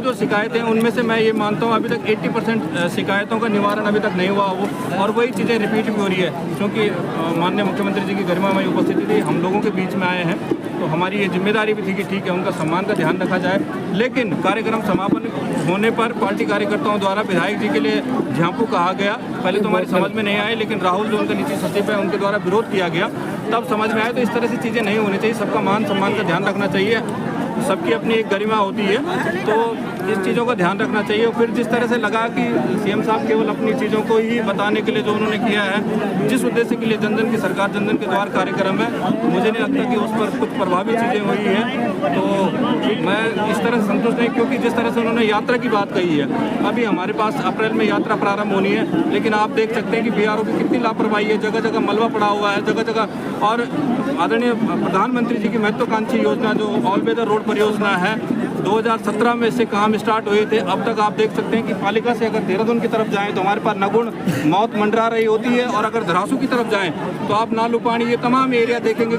जो शिकायतें हैं उनमें से मैं ये मानता हूँ अभी तक 80% शिकायतों का निवारण अभी तक नहीं हुआ वो, और वही चीज़ें रिपीट भी हो रही है। क्योंकि माननीय मुख्यमंत्री जी की गरिमामयी उपस्थिति थी, हम लोगों के बीच में आए हैं, तो हमारी ये जिम्मेदारी भी थी कि ठीक है उनका सम्मान का ध्यान रखा जाए। लेकिन कार्यक्रम समापन होने पर पार्टी कार्यकर्ताओं द्वारा विधायक जी के लिए झांपू कहा गया। पहले तो हमारी समझ में नहीं आए, लेकिन राहुल जो उनका निजी सचिव है उनके द्वारा विरोध किया गया, तब समझ में आया। तो इस तरह से चीज़ें नहीं होनी चाहिए, सबका मान सम्मान का ध्यान रखना चाहिए, सबकी अपनी एक गरिमा होती है, तो इस चीज़ों का ध्यान रखना चाहिए। और फिर जिस तरह से लगा कि सीएम साहब केवल अपनी चीज़ों को ही बताने के लिए जो उन्होंने किया है, जिस उद्देश्य के लिए जन जन की सरकार जन जन के द्वार कार्यक्रम है, मुझे नहीं लगता कि उस पर कुछ प्रभावी चीज़ें हुई हैं। तो मैं इस तरह से संतुष्ट नहीं, क्योंकि जिस तरह से उन्होंने यात्रा की बात कही है, अभी हमारे पास अप्रैल में यात्रा प्रारंभ होनी है, लेकिन आप देख सकते हैं कि बीआरओ की कितनी लापरवाही है, जगह जगह मलबा पड़ा हुआ है, जगह जगह। और आदरणीय प्रधानमंत्री जी की महत्वाकांक्षी योजना जो ऑल वेदर रोड परियोजना है, 2017 में इससे काम स्टार्ट हुए थे। अब तक आप देख सकते हैं कि पालिका से अगर देहरादून की तरफ जाएं तो हमारे पास नगुण मौत मंडरा रही होती है, और अगर धरासू की तरफ जाएं तो आप नालूपानी ये तमाम एरिया देखेंगे।